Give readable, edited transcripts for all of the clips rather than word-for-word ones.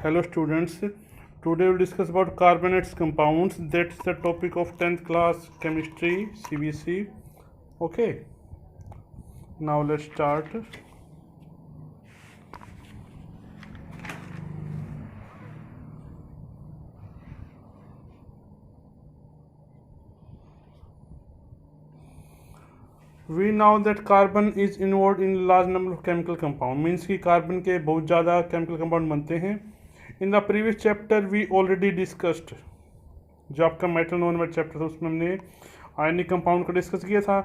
Hello students, today we'll discuss about carbonates compounds. That's the topic of 10th class chemistry CBC. Okay, now let's start. We know that carbon is involved in large number of chemical compound, means कि carbon के बहुत ज़्यादा chemical compound बनते हैं. In the previous chapter we already discussed, जो आपका metal non metal chapter था उसमें हमने आयनिक कंपाउंड को डिस्कस किया था.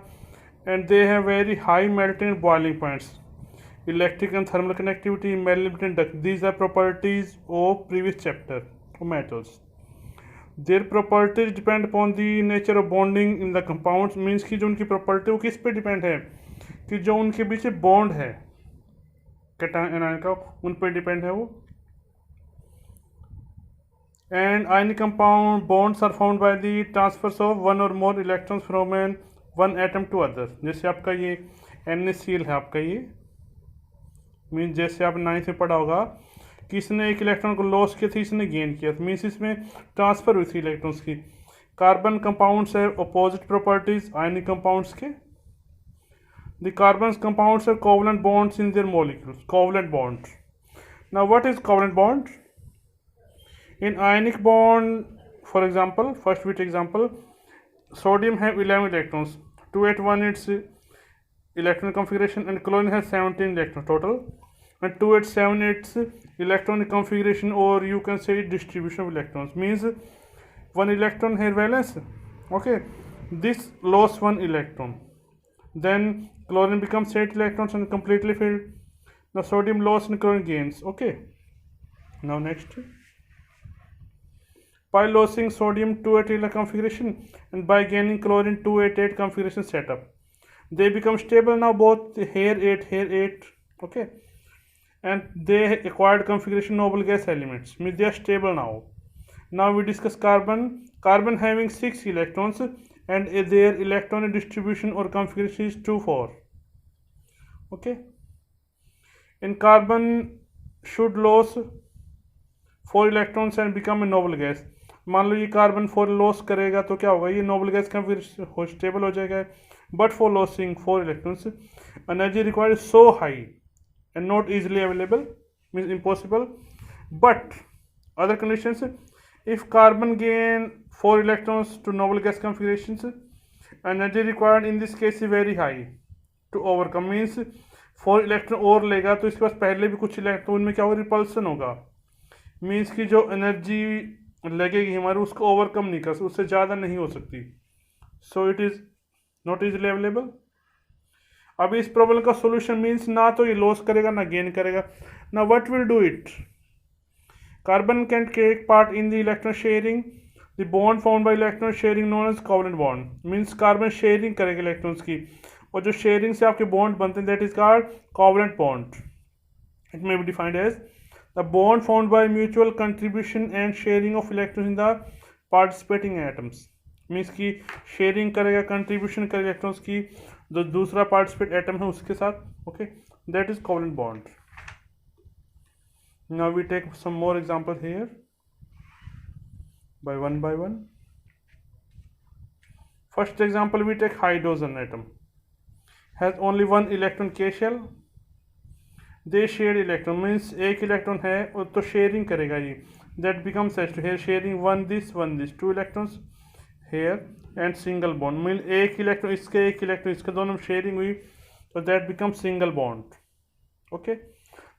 And they have very high melting and boiling points, electric and thermal connectivity, malleability, duct. These are properties of previous chapter of metals. Their properties depend upon the nature of bonding in the compounds. Means की जो उनकी property वो किस पे depend है कि जो उनके बीच बॉन्ड है कैटायन एनायन का, उन पर डिपेंड है वो. And ionic compound bonds are formed by the transfers of one or more electrons from one atom to other. जैसे आपका ये NaCl है, आपका ये मीन्स जैसे आप 9th में पढ़ा होगा कि इसने एक इलेक्ट्रॉन को लॉस किया था, इसने गेन किया था, मीन्स इसमें ट्रांसफर हुई थी इलेक्ट्रॉन्स की. कार्बन कंपाउंड्स है अपोजिट प्रॉपर्टीज आयनिक कंपाउंड्स के. The carbon compounds are covalent bonds in their molecules. Covalent bonds. Now what is covalent bond? In ionic bond, for example, first we take example, sodium have 11 electrons, 2 at 1 its electron configuration, and chlorine has 17 electrons total, and 2 at 7 its electron configuration, or you can say distribution of electrons. Means one electron here valence, okay, this lost one electron, then chlorine becomes 8 electrons and completely filled. Now sodium lost and chlorine gains. Okay, now next, by losing sodium 288 configuration and by gaining chlorine 288 configuration setup, they become stable now, both here 8, okay, and they acquired configuration noble gas elements, means they are stable now. Now we discuss carbon having 6 electrons and their electron distribution or configuration is 2 4. Okay, in carbon should lose 4 electrons and become a noble gas. मान लो ये carbon 4 loss करेगा तो क्या होगा, ये noble gas का फिर stable हो जाएगा. But for losing 4 electrons energy required so high and not easily available, means impossible. But other conditions, if carbon gain 4 electrons to noble gas configurations, energy required in this case is very high to overcome. Means 4 electron और लेगा तो इसके पास पहले भी कुछ electron, उनमें क्या होगा, रिपल्सन होगा. मीन्स की जो एनर्जी लगेगी हमारे उसको ओवरकम नहीं कर सकती, उससे ज़्यादा नहीं हो सकती. So it is not easily available. अब इस प्रॉब्लम का सॉल्यूशन मीन्स ना तो ये लॉस करेगा ना गेन करेगा. ना what will do it? Carbon can take part in the electron sharing. The bond found by electron sharing known as covalent bond. Means carbon sharing करेगा इलेक्ट्रॉन्स की, और जो शेयरिंग से आपके बॉन्ड बनते हैं that is called covalent bond. It may be defined as the bond formed by mutual contribution and sharing of electrons in the participating atoms. Means की sharing करेगा, कंट्रीब्यूशन करेगा इलेक्ट्रॉन्स की जो दूसरा पार्टिसिपेट एटम है उसके साथ. Okay, that is covalent bond. Now we take some more example here by one. First example we take hydrogen atom has only one electron k shell. They share electron, means एक electron है और तो sharing करेगा ये, that becomes here sharing one this 2 electrons here and single bond. Mean एक electron इसके, एक electron इसके, दोनों में शेयरिंग हुई तो that become single bond. Okay,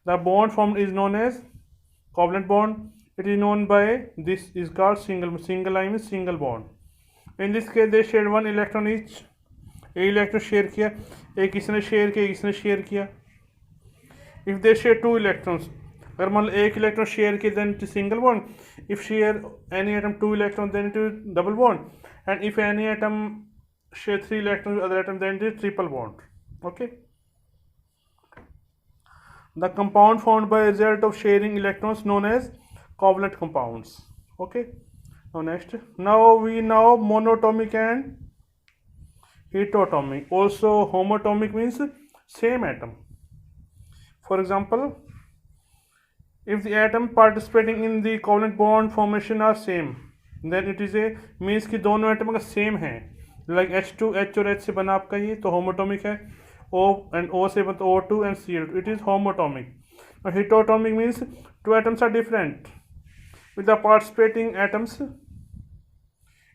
the bond form is known as covalent bond. It is known by this is called single I mean single bond. In this case they share 1 electron each. एक electron share किया, एक इसने share किया, इसने share किया. If they share 2 electrons, अगर मान लो एक इलेक्ट्रॉन शेयर किया then it is single bond. If share any atom 2 electron then it is double bond. And if any atom share 3 electron other atom then it is triple bond. Okay, the compound found by result of sharing electrons known as covalent compounds. Okay, now next, now we know monoatomic and heteroatomic. Also homoatomic means same atom. For example, if the atom participating in the covalent bond formation are same, then it is a means कि दोनों atom अगर same हैं, like H2 H और H से बना आपका ये तो होमोटॉमिक है, O and O से बना O2 and Cl2, it is homoatomic. Now heteroatomic means two atoms are different with the participating atoms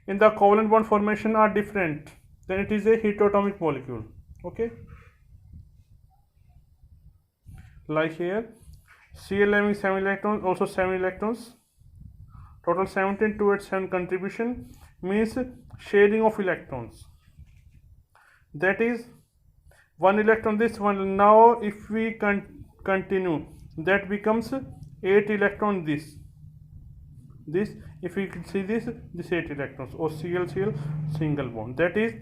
in the covalent bond formation are different, then it is a heteroatomic molecule. Okay, like here Cl having 7 electrons, also 7 electrons, total 17 to its 7 contribution means sharing of electrons, that is one electron this one. Now if we continue, that becomes 8 electron this if we see this 8 electrons or Cl single bond, that is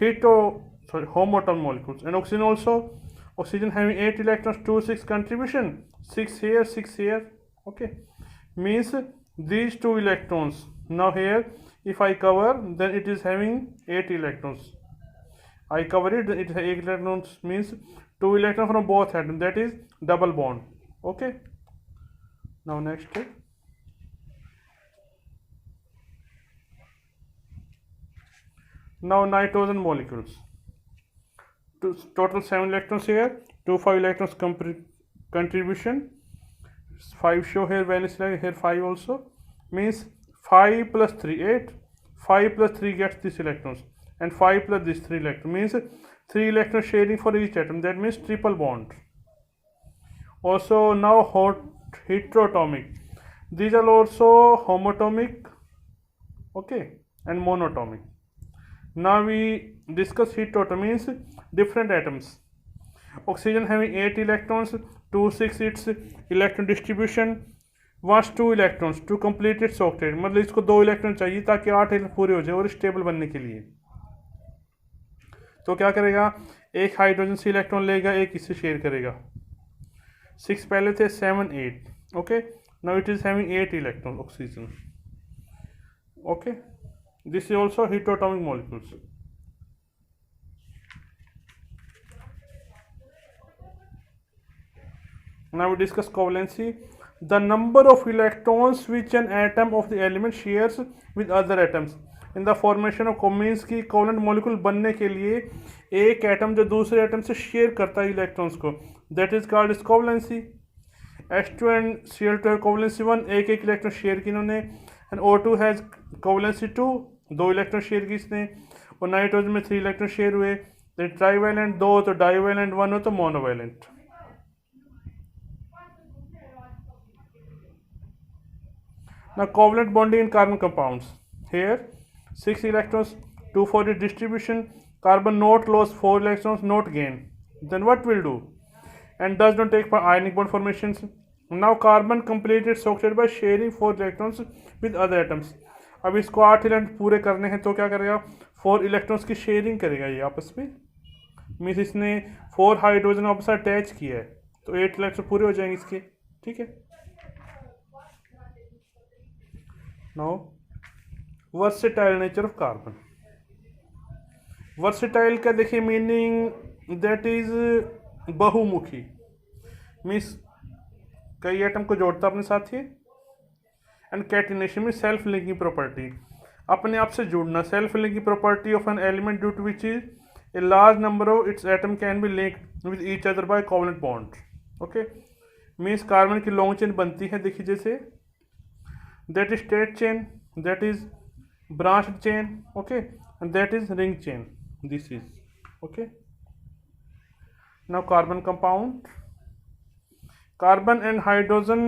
homoatomic molecules. And oxygen also, oxygen having 8 electrons, 2 6 contribution, 6 here 6 here. Okay, means these 2 electrons. Now here if I cover, then it is having 8 electrons. I cover it, it has 8 electrons, means 2 electrons from both atoms, that is double bond. Okay, now next now nitrogen molecules, total 7 electrons here, 2 5 electrons contribution, 5 show here, valence here 5 also, means 5 plus 3 8, 5 plus 3 gets these electrons, and 5 plus this 3 electrons, means 3 electron sharing for each atom, that means triple bond. Also now heteroatomic, these are also homoatomic, okay, and monatomic. Now we discuss heteroatomic, means different atoms. Oxygen having 8 electrons, 2 6 its electron distribution, wants 2 electrons to complete its octet, मतलब इसको 2 electron चाहिए ताकि 8 electron पूरे हो जाए और stable बनने के लिए. तो क्या करेगा, एक हाइड्रोजन से इलेक्ट्रॉन लेगा, एक इससे शेयर करेगा. 6 पहले थे, 7 8. Okay, now it is having 8 electron oxygen. Okay, this is also heteroatomic molecules. Now we discuss covalency. The number of electrons which an atom of the element shares with other atoms in the formation of means की covalent molecule बनने के लिए एक atom जो दूसरे atom से share करता है इलेक्ट्रॉन्स को, that is called is covalency. H2 and Cl2 have covalency 1, एक एक इलेक्ट्रॉन शेयर की इन्होंने, and O2 has covalency 2, 2 electron share की इसने, और नाइट्रोजन में 3 इलेक्ट्रॉन शेयर हुए. ट्राईवैलेंट 2 तो डाईवैलेंट 1 हो तो monovalent. Now covalent bonding in carbon compounds. Here 6 electrons, 2 for its distribution. Carbon not lose 4 electrons, not gain. Then what will do? And does not take part ionic bond formations. Now carbon completed its octet by sharing 4 electrons with other atoms. अब इसको 8 electron पूरे करने हैं तो क्या करेगा, 4 electrons की sharing करेगा ये आपस में. मीन्स इसने 4 हाइड्रोजन आपस में अटैच किया है तो 8 इलेक्ट्रॉन पूरे हो जाएंगे इसके. ठीक है. Now versatile nature of carbon. Versatile का देखिए मीनिंग, that is बहुमुखी, मीन्स कई एटम को जोड़ता अपने साथ ही. एंड कैटिनेशन में सेल्फ लिंकिंग प्रॉपर्टी, अपने आप से जुड़ना. Self linking property of an element due to which is a large number of its atom can be linked with each other by covalent bond. Okay, means carbon की long chain बनती है, देखिए जैसे that is straight chain, that is branched chain, okay, and that is ring chain. This is okay. Now carbon compound, carbon and hydrogen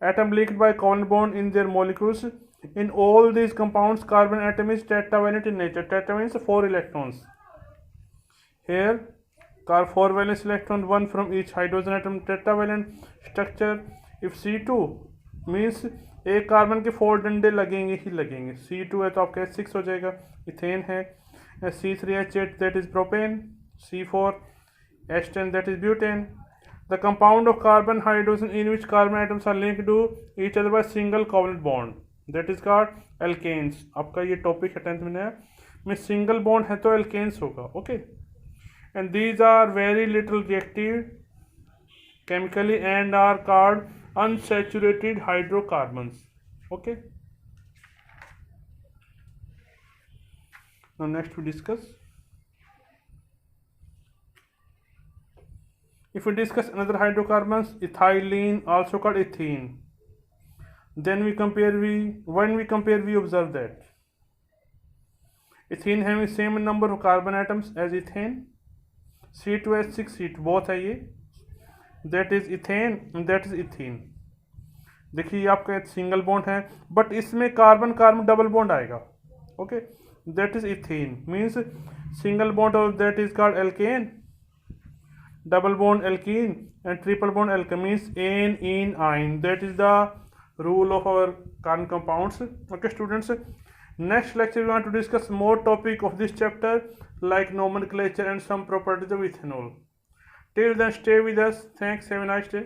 atom linked by covalent bond in their molecules. In all these compounds carbon atom is tetravalent in nature. Tetra means 4 electrons. Here 4 valence electron, 1 from each hydrogen atom. Tetravalent structure. If C2 means एक carbon के 4 डंडे लगेंगे ही लगेंगे. C2 है तो आपका H6 हो जाएगा, इथेन है. C3H8 that is propane. C4 H10 that is butane. The compound of carbon hydrogen in which carbon atoms are linked to each other by single covalent bond, that is called alkanes. आपका ये topic है 10th में नया, में single bond है तो alkanes होगा. Okay, and these are very little reactive chemically and are called unsaturated hydrocarbons. Okay. Now next we discuss. If we discuss another hydrocarbons, ethylene, also called ethene. Then we compare when we compare we observe that ethene having same number of carbon atoms as ethane, C2H6 C2 both है ये, that is ethane and that is ethene. देखिए आपका single bond है but इसमें carbon carbon double bond आएगा. Okay, that is ethane means single bond और that is called alkane, double bond alkene and triple bond alkane means ane ene yne. That is the rule of our carbon compounds. Okay students, next lecture we want to discuss more topic of this chapter like nomenclature and some properties of ethanol. Till then stay with us. Thanks, have a nice day.